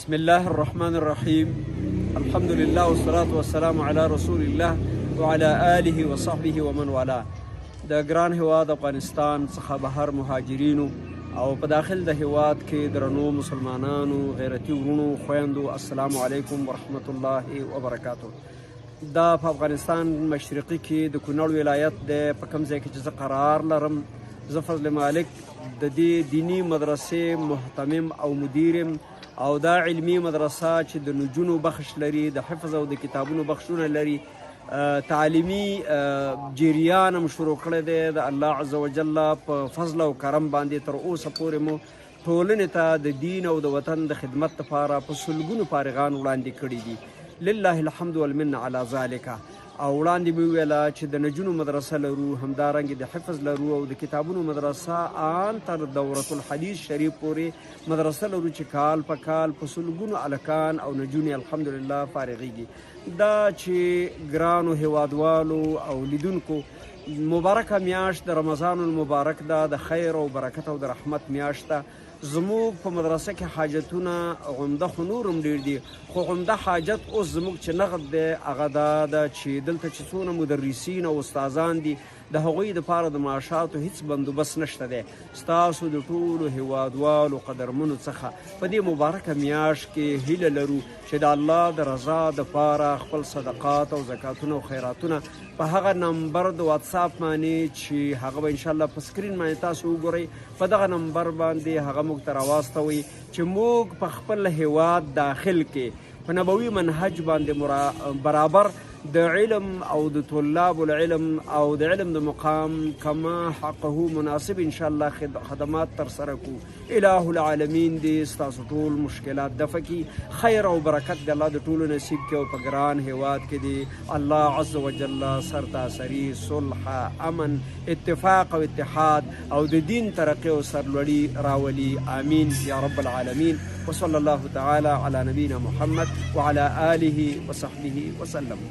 بسم الله الرحمن الرحیم. الحمد لله والصلاة والسلام علی رسول الله وعلى آله وصحبه ومن والاه. د ګران هیواد افغانستان څخه بهر مهاجرینو او په داخل د هیواد کې درنو مسلمانانو غیرتي ورونو خویندو السلام علیکم ورحمت الله وبرکاتو. دا په افغانستان مشرقي کې د کونړ ولایت د په کوم ځای کې چې زه قرار لرم، زه فضل مالک د دې دینی مدرسې محتمم او مدیرم او دا علمی مدرسه چې د نجونو بخش لري، د حفظ او د کتابونو بخشونه لري، تعلیمی جریان هم شروع کړی دی د الله عز وجل په فضل او کرم باندې. تر اوسه پورې مو ټولنې ته د دین او د وطن د خدمت لپاره په سلګونو فارغان وړاندې کړي دي. لله الحمد والمنه علی ذلک. او وړاندې مې ویله چې د نجونو مدرسه لرو، همدارنګې د حفظ لرو او د کتابونو مدرسه آن تر دورة الحدیث شریف پورې مدرسه لرو چې کال په کال په سلګونو هلکان او نجونې الحمدلله فارغېږي. دا چې ګرانو هیوادوالو او لیدونکو مبارکه میاشت د رمضان المبارک ده، د خیر او برکت او د رحمت میاشت ده. زموږ په مدرسه کې حاجتونه عمده خو نور هم ډېر دي، خو عمده حاجت اوس زموږ چې نغد دی هغه دا ده چې دلته چې څونه مدرسین او استادان دي د هغوی دپاره د معاشاتو هیڅ بندوبست نشته دی. ستاسو د ټولو هیوادوالو قدرمنو څخه په دې مبارکه میاشت کې هیله لرو چې د الله د رضا دپاره خپل صدقات او زکاتونه او خیراتونه په هغه نمبر د واتساپ باندې چې هغه به انشاءالله په سکرین باندې تاسو وګورئ، په دغه نمبر باندې هغه موږ ته راواستوئ چې موږ په خپل هیواد داخل کې په نبوي منهج باندې برابر د علم او د طلاب العلم او د علم د مقام کما حقه مناسب انشاءالله خدمات تر سره کو. اله العالمین دې ستاسو ټول مشکلات دفع کړي، خیر او برکت د الله د ټولو نصیب کړي او په ګران هیواد کې دې الله عز وجل سرتاسري صلح، امن، اتفاق او اتحاد او د دین ترقی او سرلوړي راولي. آمین یا رب العالمین. وصلی الله تعالی علی نبینا محمد وعلى آله وصحبه وسلم.